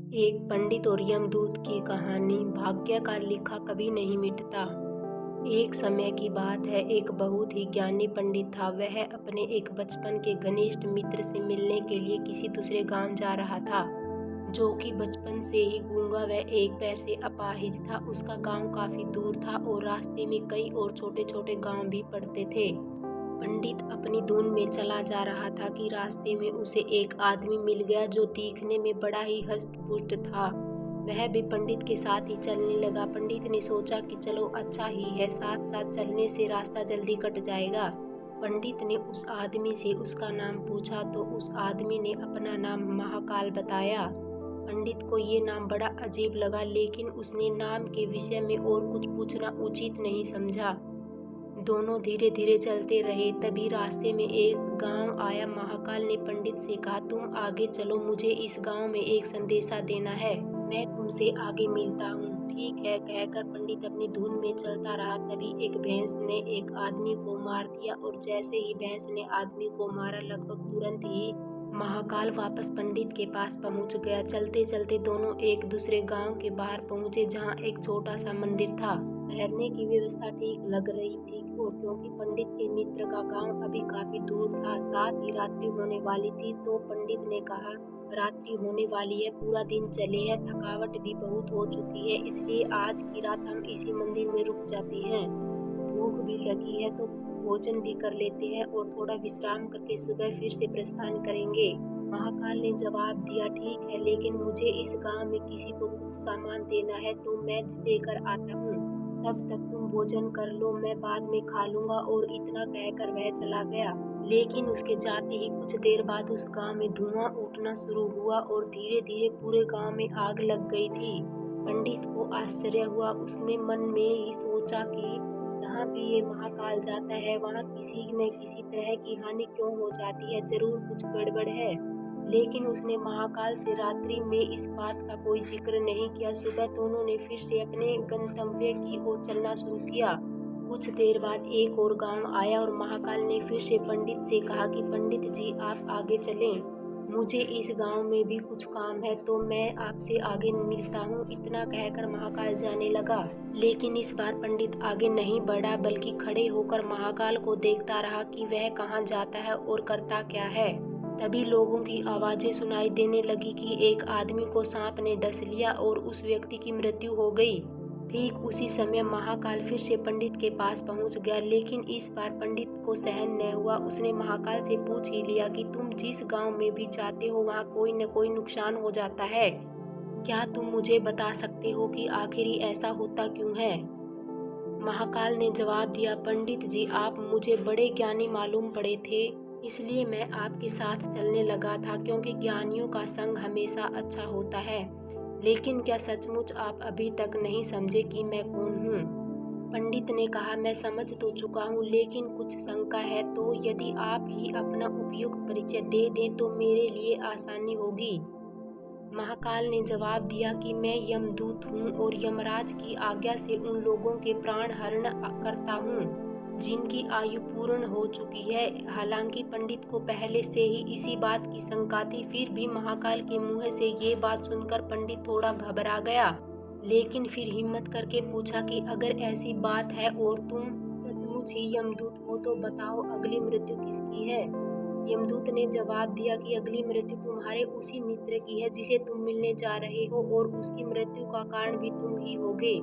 एक पंडित और यमदूत की कहानी। भाग्य का लिखा कभी नहीं मिटता। एक समय की बात है, एक बहुत ही ज्ञानी पंडित था। वह अपने एक बचपन के घनिष्ठ मित्र से मिलने के लिए किसी दूसरे गांव जा रहा था, जो कि बचपन से ही गूंगा व एक पैर से अपाहिज था। उसका गांव काफी दूर था और रास्ते में कई और छोटे छोटे गांव भी पड़ते थे। पंडित अपनी धुन में चला जा रहा था कि रास्ते में उसे एक आदमी मिल गया, जो दिखने में बड़ा ही हष्ट-पुष्ट था। वह भी पंडित के साथ ही चलने लगा। पंडित ने सोचा कि चलो अच्छा ही है, साथ साथ चलने से रास्ता जल्दी कट जाएगा। पंडित ने उस आदमी से उसका नाम पूछा तो उस आदमी ने अपना नाम महाकाल बताया। पंडित को ये नाम बड़ा अजीब लगा, लेकिन उसने नाम के विषय में और कुछ पूछना उचित नहीं समझा। दोनों धीरे धीरे चलते रहे। तभी रास्ते में एक गांव आया। महाकाल ने पंडित से कहा, तुम आगे चलो, मुझे इस गांव में एक संदेशा देना है। मैं तुमसे आगे मिलता हूँ। ठीक है, कहकर पंडित अपनी धुन में चलता रहा। तभी एक भैंस ने एक आदमी को मार दिया और जैसे ही भैंस ने आदमी को मारा, लगभग तुरंत ही महाकाल वापस पंडित के पास पहुंच गया। चलते चलते दोनों एक दूसरे गांव के बाहर पहुंचे, जहां एक छोटा सा मंदिर था। ठहरने की व्यवस्था ठीक लग रही थी, और क्योंकि पंडित के मित्र का गांव अभी काफी दूर था, साथ ही रात्रि होने वाली थी, तो पंडित ने कहा, रात्रि होने वाली है, पूरा दिन चले हैं, थकावट भी बहुत हो चुकी है, इसलिए आज की रात हम इसी मंदिर में रुक जाते हैं। भूख भी लगी है तो भोजन भी कर लेते हैं और थोड़ा विश्राम करके सुबह फिर से प्रस्थान करेंगे। महाकाल ने जवाब दिया, ठीक है, लेकिन मुझे इस गांव में किसी को कुछ सामान देना है, तो मैं देकर आता हूँ। तब तक तुम भोजन कर लो, मैं बाद में खा लूंगा। और इतना कहकर वह चला गया। लेकिन उसके जाते ही कुछ देर बाद उस गांव में धुआं उठना शुरू हुआ और धीरे धीरे पूरे गांव में आग लग गई थी। पंडित को आश्चर्य हुआ। उसने मन में ही सोचा कि जहाँ भी ये महाकाल जाता है, वहाँ किसी न किसी तरह की हानि क्यों हो जाती है, जरूर कुछ गड़बड़ है। लेकिन उसने महाकाल से रात्रि में इस बात का कोई जिक्र नहीं किया। सुबह दोनों ने फिर से अपने गंतव्य की ओर चलना शुरू किया। कुछ देर बाद एक और गांव आया और महाकाल ने फिर से पंडित से कहा कि पंडित जी, आप आगे चलें, मुझे इस गांव में भी कुछ काम है, तो मैं आपसे आगे मिलता हूँ। इतना कहकर महाकाल जाने लगा। लेकिन इस बार पंडित आगे नहीं बढ़ा, बल्कि खड़े होकर महाकाल को देखता रहा कि वह कहाँ जाता है और करता क्या है। तभी लोगों की आवाजें सुनाई देने लगी कि एक आदमी को सांप ने डस लिया और उस व्यक्ति की मृत्यु हो गई। ठीक उसी समय महाकाल फिर से पंडित के पास पहुंच गया, लेकिन इस बार पंडित को सहन न हुआ। उसने महाकाल से पूछ ही लिया कि तुम जिस गांव में भी जाते हो, वहां कोई न कोई नुकसान हो जाता है। क्या तुम मुझे बता सकते हो कि आखिर ऐसा होता क्यों है? महाकाल ने जवाब दिया, पंडित जी, आप मुझे बड़े ज्ञानी मालूम पड़े थे, इसलिए मैं आपके साथ चलने लगा था, क्योंकि ज्ञानियों का संग हमेशा अच्छा होता है। लेकिन क्या सचमुच आप अभी तक नहीं समझे कि मैं कौन हूँ? पंडित ने कहा, मैं समझ तो चुका हूँ, लेकिन कुछ शंका है, तो यदि आप ही अपना उपयुक्त परिचय दे दें तो मेरे लिए आसानी होगी। महाकाल ने जवाब दिया कि मैं यमदूत हूँ और यमराज की आज्ञा से उन लोगों के प्राण हरण करता हूँ जिनकी आयु पूर्ण हो चुकी है। हालांकि पंडित को पहले से ही इसी बात की शंका थी, फिर भी महाकाल के मुंह से ये बात सुनकर पंडित थोड़ा घबरा गया, लेकिन फिर हिम्मत करके पूछा कि अगर ऐसी बात है और तुम सचमुच ही यमदूत हो, तो बताओ अगली मृत्यु किसकी है? यमदूत ने जवाब दिया कि अगली मृत्यु तुम्हारे उसी मित्र की है जिसे तुम मिलने जा रहे हो, और उसकी मृत्यु का कारण भी तुम ही होगे।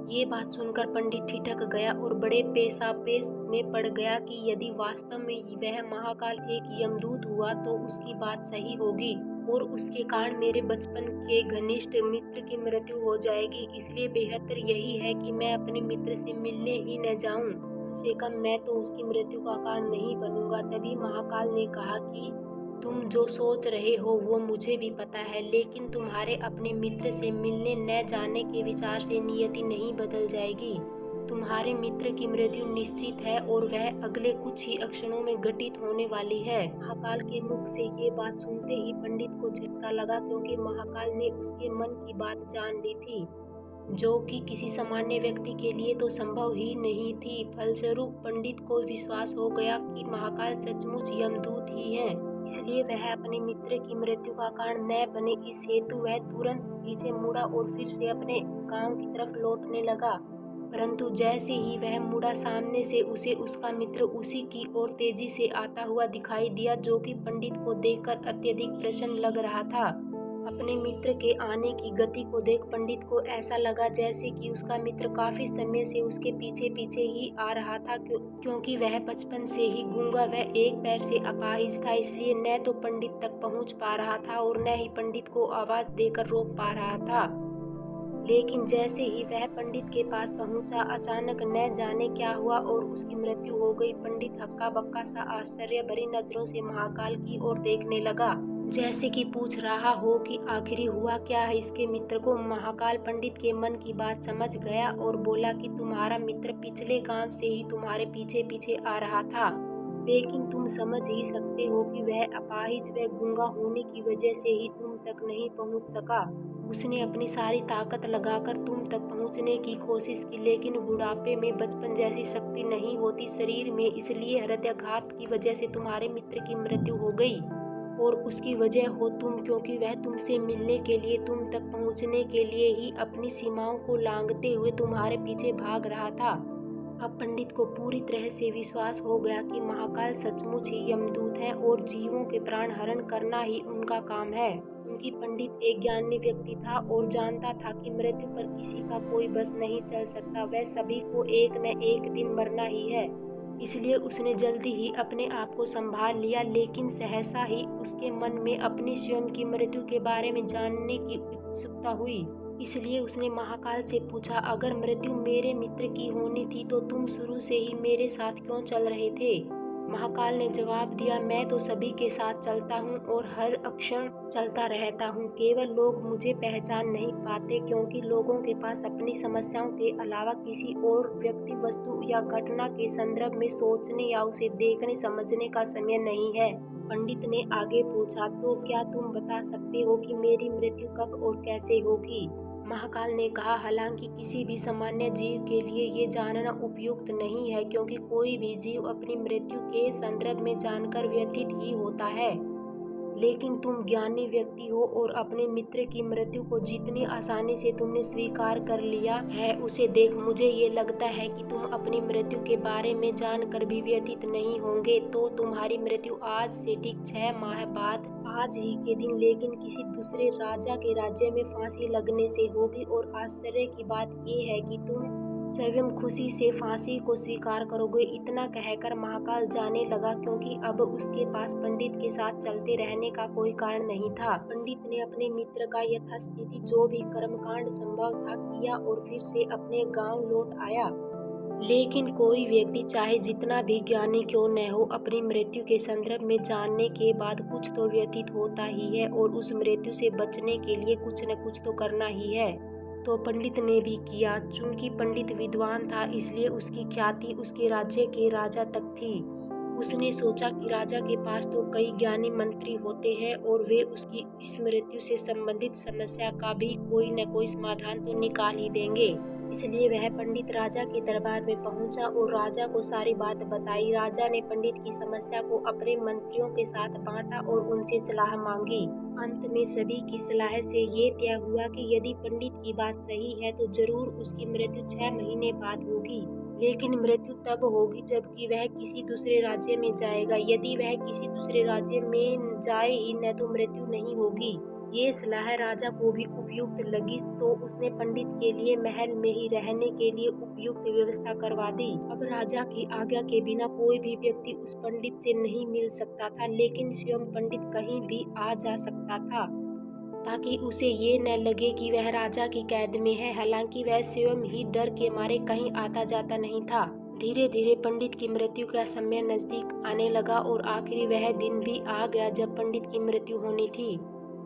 ये बात सुनकर पंडित ठिठक गया और बड़े पेशापेश में पड़ गया कि यदि वास्तव में वह महाकाल एक यमदूत हुआ तो उसकी बात सही होगी और उसके कारण मेरे बचपन के घनिष्ठ मित्र की मृत्यु हो जाएगी। इसलिए बेहतर यही है कि मैं अपने मित्र से मिलने ही न जाऊं, कम से कम मैं तो उसकी मृत्यु का कारण नहीं बनूंगा। तभी महाकाल ने कहा कि तुम जो सोच रहे हो वो मुझे भी पता है, लेकिन तुम्हारे अपने मित्र से मिलने न जाने के विचार से नियति नहीं बदल जाएगी। तुम्हारे मित्र की मृत्यु निश्चित है और वह अगले कुछ ही क्षणों में घटित होने वाली है। महाकाल के मुख से ये बात सुनते ही पंडित को झटका लगा, क्योंकि महाकाल ने उसके मन की बात जान ली थी, जो कि किसी सामान्य व्यक्ति के लिए तो संभव ही नहीं थी। फलस्वरूप पंडित को विश्वास हो गया कि महाकाल सचमुच यमदूत ही हैं। इसलिए वह अपने मित्र की मृत्यु का कारण न बने, इस हेतु वह तुरंत पीछे मुड़ा और फिर से अपने गांव की तरफ लौटने लगा। परंतु जैसे ही वह मुड़ा, सामने से उसे उसका मित्र उसी की ओर तेजी से आता हुआ दिखाई दिया, जो कि पंडित को देखकर अत्यधिक प्रसन्न लग रहा था। अपने मित्र के आने की गति को देख पंडित को ऐसा लगा जैसे कि उसका मित्र काफी समय से उसके पीछे पीछे ही आ रहा था, क्योंकि वह बचपन से ही गूंगा व एक पैर से अपाहिज था, इसलिए न तो पंडित तक पहुंच पा रहा था और न ही पंडित को आवाज देकर रोक पा रहा था। लेकिन जैसे ही वह पंडित के पास पहुंचा, अचानक न जाने क्या हुआ और उसकी मृत्यु हो गई। पंडित हक्का बक्का सा आश्चर्य भरी नजरों से महाकाल की ओर देखने लगा, जैसे कि पूछ रहा हो कि आखिर हुआ क्या है इसके मित्र को। महाकाल पंडित के मन की बात समझ गया और बोला कि तुम्हारा मित्र पिछले गांव से ही तुम्हारे पीछे पीछे आ रहा था, लेकिन तुम समझ ही सकते हो कि वह अपाहिज व गूंगा होने की वजह से ही तुम तक नहीं पहुंच सका। उसने अपनी सारी ताकत लगाकर तुम तक पहुंचने की कोशिश की, लेकिन बुढ़ापे में बचपन जैसी शक्ति नहीं होती शरीर में, इसलिए हृदयाघात की वजह से तुम्हारे मित्र की मृत्यु हो गई। और उसकी वजह हो तुम, क्योंकि वह तुमसे मिलने के लिए, तुम तक पहुंचने के लिए ही अपनी सीमाओं को लांघते हुए तुम्हारे पीछे भाग रहा था। अब पंडित को पूरी तरह से विश्वास हो गया कि महाकाल सचमुच ही यमदूत हैं और जीवों के प्राण हरण करना ही उनका काम है, क्योंकि पंडित एक ज्ञानी व्यक्ति था और जानता था कि मृत्यु पर किसी का कोई बस नहीं चल सकता, वह सभी को एक न एक दिन मरना ही है। इसलिए उसने जल्दी ही अपने आप को संभाल लिया, लेकिन सहसा ही उसके मन में अपनी स्वयं की मृत्यु के बारे में जानने की उत्सुकता हुई। इसलिए उसने महाकाल से पूछा, अगर मृत्यु मेरे मित्र की होनी थी तो तुम शुरू से ही मेरे साथ क्यों चल रहे थे? महाकाल ने जवाब दिया, मैं तो सभी के साथ चलता हूँ और हर अक्षण चलता रहता हूँ, केवल लोग मुझे पहचान नहीं पाते, क्योंकि लोगों के पास अपनी समस्याओं के अलावा किसी और व्यक्ति, वस्तु या घटना के संदर्भ में सोचने या उसे देखने समझने का समय नहीं है। पंडित ने आगे पूछा, तो क्या तुम बता सकते हो कि मेरी मृत्यु कब और कैसे होगी? महाकाल ने कहा, हालांकि किसी भी सामान्य जीव के लिए ये जानना उपयुक्त नहीं है, क्योंकि कोई भी जीव अपनी मृत्यु के संदर्भ में जानकर व्यथित ही होता है, लेकिन तुम ज्ञानी व्यक्ति हो और अपने मित्र की मृत्यु को जितनी आसानी से तुमने स्वीकार कर लिया है, उसे देख मुझे ये लगता है कि तुम अपनी मृत्यु के बारे में जानकर भी व्यथित नहीं होंगे। तो तुम्हारी मृत्यु आज से ठीक 6 माह बाद आज ही के दिन, लेकिन किसी दूसरे राजा के राज्य में फांसी लगने से होगी। और आश्चर्य की बात ये है कि तुम स्वयं खुशी से फांसी को स्वीकार करोगे। इतना कहकर महाकाल जाने लगा, क्योंकि अब उसके पास पंडित के साथ चलते रहने का कोई कारण नहीं था। पंडित ने अपने मित्र का यथास्थिति जो भी कर्मकांड संभव था किया और फिर से अपने गांव लौट आया। लेकिन कोई व्यक्ति चाहे जितना भी ज्ञानी क्यों न हो, अपनी मृत्यु के संदर्भ में जानने के बाद कुछ तो व्यतीत होता ही है और उस मृत्यु से बचने के लिए कुछ न कुछ तो करना ही है। तो पंडित ने भी किया। चूंकि पंडित विद्वान था, इसलिए उसकी ख्याति उसके राज्य के राजा तक थी। उसने सोचा कि राजा के पास तो कई ज्ञानी मंत्री होते हैं और वे उसकी इस मृत्यु से संबंधित समस्या का भी कोई न कोई समाधान तो निकाल ही देंगे। इसलिए वह पंडित राजा के दरबार में पहुंचा और राजा को सारी बात बताई। राजा ने पंडित की समस्या को अपने मंत्रियों के साथ बांटा और उनसे सलाह मांगी। अंत में सभी की सलाह से ये तय हुआ कि यदि पंडित की बात सही है तो जरूर उसकी मृत्यु 6 महीने बाद होगी, लेकिन मृत्यु तब होगी जबकि वह किसी दूसरे राज्य में जाएगा। यदि वह किसी दूसरे राज्य में जाए ही न तो मृत्यु नहीं होगी। ये सलाह राजा को भी उपयुक्त लगी, तो उसने पंडित के लिए महल में ही रहने के लिए उपयुक्त व्यवस्था करवा दी। अब राजा की आज्ञा के बिना कोई भी व्यक्ति उस पंडित से नहीं मिल सकता था, लेकिन स्वयं पंडित कहीं भी आ जा सकता था, ताकि उसे ये न लगे कि वह राजा की कैद में है। हालांकि वह स्वयं ही डर के मारे कहीं आता जाता नहीं था। धीरे धीरे पंडित की मृत्यु का समय नजदीक आने लगा और आखिरी वह दिन भी आ गया जब पंडित की मृत्यु होनी थी।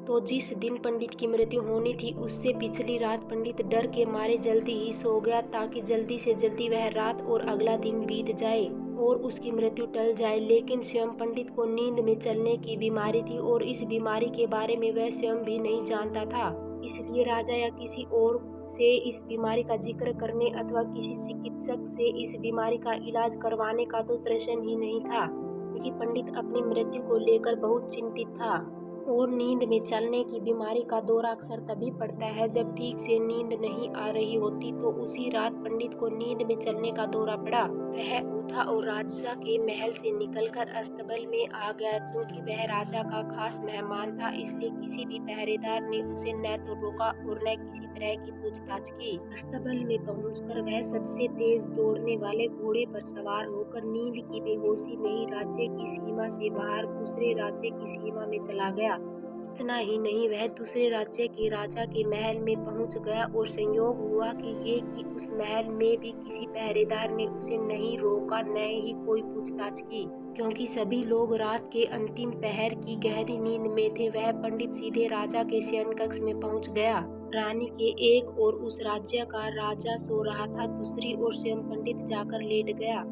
तो जिस दिन पंडित की मृत्यु होनी थी, उससे पिछली रात पंडित डर के मारे जल्दी ही सो गया, ताकि जल्दी से जल्दी वह रात और अगला दिन बीत जाए और उसकी मृत्यु टल जाए। लेकिन स्वयं पंडित को नींद में चलने की बीमारी थी और इस बीमारी के बारे में वह स्वयं भी नहीं जानता था। इसलिए राजा या किसी और से इस बीमारी का जिक्र करने अथवा किसी चिकित्सक से इस बीमारी का इलाज करवाने का तो प्रश्न ही नहीं था। क्योंकि पंडित अपनी मृत्यु को लेकर बहुत चिंतित था। और नींद में चलने की बीमारी का दौरा अक्सर तभी पड़ता है जब ठीक से नींद नहीं आ रही होती। तो उसी रात पंडित को नींद में चलने का दौरा पड़ा। वह उठा और राजा के महल से निकलकर अस्तबल में आ गया। चूंकि वह राजा का खास मेहमान था, इसलिए किसी भी पहरेदार ने उसे न तो रोका और न किसी तरह की पूछताछ की। अस्तबल में पहुंचकर वह सबसे तेज दौड़ने वाले घोड़े पर सवार होकर नींद की बेहोशी में ही राज्य की सीमा से बाहर दूसरे राज्य की सीमा में चला गया। इतना ही नहीं, वह दूसरे राज्य के राजा के महल में पहुंच गया और संयोग हुआ कि उस महल में भी किसी पहरेदार ने उसे नहीं रोका, न ही कोई पूछताछ की, क्योंकि सभी लोग रात के अंतिम पहर की गहरी नींद में थे। वह पंडित सीधे राजा के शयन कक्ष में पहुंच गया। रानी के एक ओर उस राज्य का राजा सो रहा था, दूसरी ओर स्वयं पंडित जाकर लेट गया।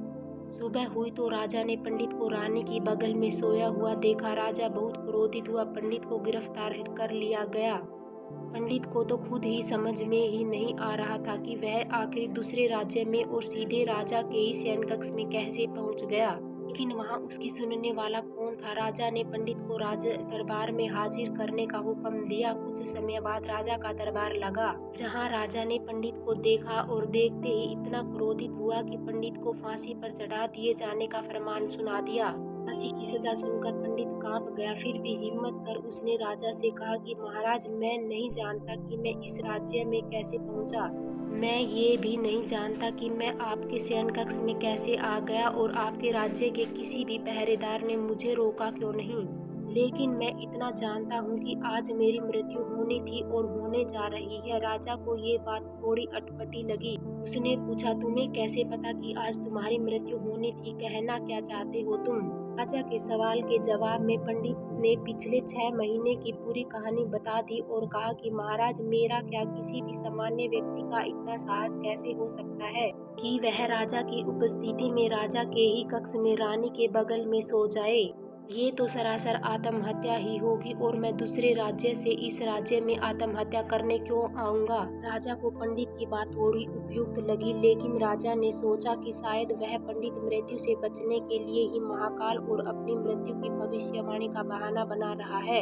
सुबह हुई तो राजा ने पंडित को रानी की बगल में सोया हुआ देखा। राजा बहुत क्रोधित हुआ। पंडित को गिरफ्तार कर लिया गया। पंडित को तो खुद ही समझ में ही नहीं आ रहा था कि वह आखिर दूसरे राज्य में और सीधे राजा के ही शयन कक्ष में कैसे पहुंच गया। लेकिन वहां उसकी सुनने वाला कौन था? राजा ने पंडित को राज दरबार में हाजिर करने का हुक्म दिया। कुछ समय बाद राजा का दरबार लगा, जहां राजा ने पंडित को देखा और देखते ही इतना क्रोधित हुआ कि पंडित को फांसी पर चढ़ा दिए जाने का फरमान सुना दिया। फांसी की सजा सुनकर पंडित कांप गया। फिर भी हिम्मत कर उसने राजा से कहा कि महाराज, मैं नहीं जानता कि मैं इस राज्य में कैसे पहुंचा। मैं ये भी नहीं जानता कि मैं आपके शयन कक्ष में कैसे आ गया और आपके राज्य के किसी भी पहरेदार ने मुझे रोका क्यों नहीं। लेकिन मैं इतना जानता हूँ कि आज मेरी मृत्यु होनी थी और होने जा रही है। राजा को ये बात थोड़ी अटपटी लगी। उसने पूछा, तुम्हें कैसे पता कि आज तुम्हारी मृत्यु होनी थी? कहना क्या चाहते हो तुम? राजा के सवाल के जवाब में पंडित ने पिछले 6 महीने की पूरी कहानी बता दी और कहा कि महाराज, मेरा क्या, किसी भी सामान्य व्यक्ति का इतना साहस कैसे हो सकता है कि वह राजा की उपस्थिति में राजा के ही कक्ष में रानी के बगल में सो जाए। ये तो सरासर आत्महत्या ही होगी और मैं दूसरे राज्य से इस राज्य में आत्महत्या करने क्यों आऊंगा। राजा को पंडित की बात थोड़ी उपयुक्त लगी, लेकिन राजा ने सोचा कि शायद वह पंडित मृत्यु से बचने के लिए ही महाकाल और अपनी मृत्यु की भविष्यवाणी का बहाना बना रहा है।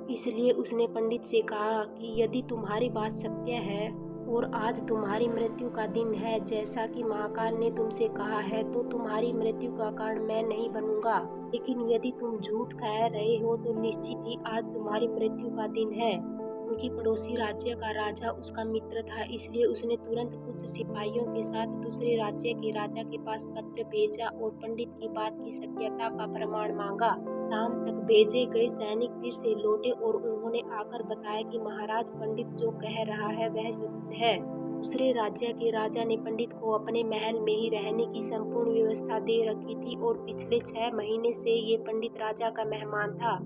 इसलिए उसने पंडित से कहा कि यदि तुम्हारी बात सत्य है और आज तुम्हारी मृत्यु का दिन है, जैसा कि महाकाल ने तुमसे कहा है, तो तुम्हारी मृत्यु का कारण मैं नहीं बनूंगा। लेकिन यदि तुम झूठ कह रहे हो तो निश्चित ही आज तुम्हारी मृत्यु का दिन है। उनकी पड़ोसी राज्य का राजा उसका मित्र था, इसलिए उसने तुरंत कुछ सिपाहियों के साथ दूसरे राज्य के राजा के पास पत्र भेजा और पंडित की बात की सत्यता का प्रमाण मांगा। शाम तक भेजे गए सैनिक फिर से लौटे और उन्होंने आकर बताया कि महाराज, पंडित जो कह रहा है वह सच है। दूसरे राज्य के राजा ने पंडित को अपने महल में ही रहने की संपूर्ण व्यवस्था दे रखी थी और पिछले 6 महीने से ये पंडित राजा का मेहमान था।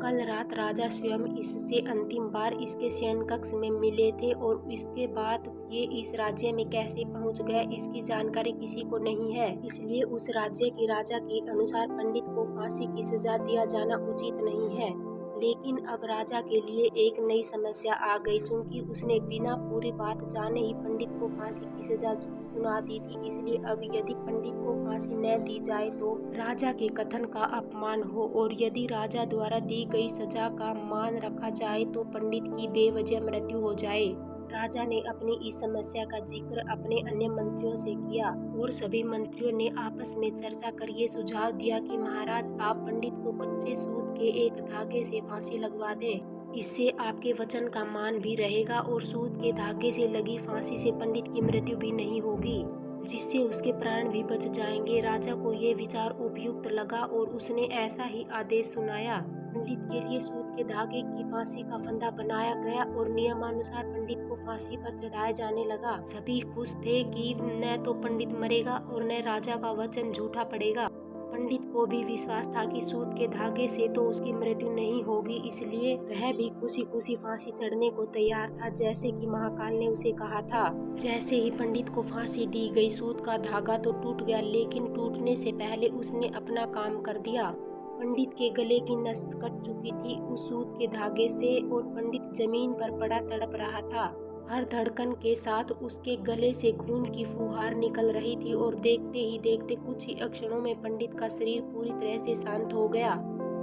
कल रात राजा स्वयं इससे अंतिम बार इसके शयन कक्ष में मिले थे और इसके बाद ये इस राज्य में कैसे पहुंच गया, इसकी जानकारी किसी को नहीं है। इसलिए उस राज्य के राजा के अनुसार पंडित को फांसी की सजा दिया जाना उचित नहीं है। लेकिन अब राजा के लिए एक नई समस्या आ गई। चूंकि उसने बिना पूरी बात जाने ही पंडित को फांसी की सजा सुना दी थी, इसलिए अब यदि पंडित को फांसी न दी जाए तो राजा के कथन का अपमान हो, और यदि राजा द्वारा दी गई सजा का मान रखा जाए तो पंडित की बेवजह मृत्यु हो जाए। राजा ने अपनी इस समस्या का जिक्र अपने अन्य मंत्रियों से किया और सभी मंत्रियों ने आपस में चर्चा कर ये सुझाव दिया कि महाराज, आप पंडित को कच्चे सूत के एक धागे से फांसी लगवा दें। इससे आपके वचन का मान भी रहेगा और सूत के धागे से लगी फांसी से पंडित की मृत्यु भी नहीं होगी, जिससे उसके प्राण भी बच जाएंगे। राजा को ये विचार उपयुक्त लगा और उसने ऐसा ही आदेश सुनाया। पंडित के लिए सूत के धागे की फांसी का फंदा बनाया गया और नियमानुसार पंडित को फांसी पर चढ़ाया जाने लगा। सभी खुश थे कि न तो पंडित मरेगा और न राजा का वचन झूठा पड़ेगा। पंडित को भी विश्वास था कि सूत के धागे से तो उसकी मृत्यु नहीं होगी, इसलिए वह भी खुशी खुशी फांसी चढ़ने को तैयार था, जैसे कि महाकाल ने उसे कहा था। जैसे ही पंडित को फांसी दी गई, सूत का धागा तो टूट गया, लेकिन टूटने से पहले उसने अपना काम कर दिया। पंडित के गले की नस कट चुकी थी उस सूत के धागे से और पंडित जमीन पर पड़ा तड़प रहा था। हर धड़कन के साथ उसके गले से खून की फुहार निकल रही थी और देखते ही देखते कुछ ही क्षणों में पंडित का शरीर पूरी तरह से शांत हो गया।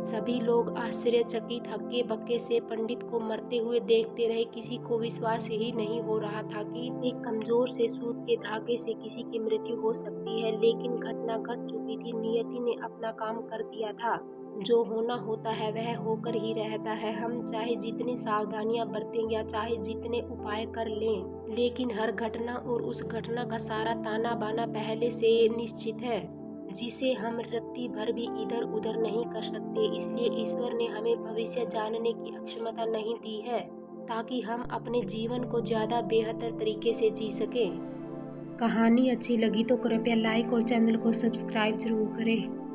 सभी लोग आश्चर्यचकित हक्के बक्के से पंडित को मरते हुए देखते रहे। किसी को विश्वास ही नहीं हो रहा था कि एक कमजोर से सूत के धागे से किसी की मृत्यु हो सकती है, लेकिन घटना घट चुकी थी। नियति ने अपना काम कर दिया था। जो होना होता है वह होकर ही रहता है। हम चाहे जितनी सावधानियां बरतें या चाहे जितने उपाय कर लें, लेकिन हर घटना और उस घटना का सारा ताना बाना पहले से निश्चित है, जिसे हम रत्ती भर भी इधर उधर नहीं कर सकते। इसलिए ईश्वर ने हमें भविष्य जानने की क्षमता नहीं दी है, ताकि हम अपने जीवन को ज़्यादा बेहतर तरीके से जी सकें। कहानी अच्छी लगी तो कृपया लाइक और चैनल को सब्सक्राइब जरूर करें।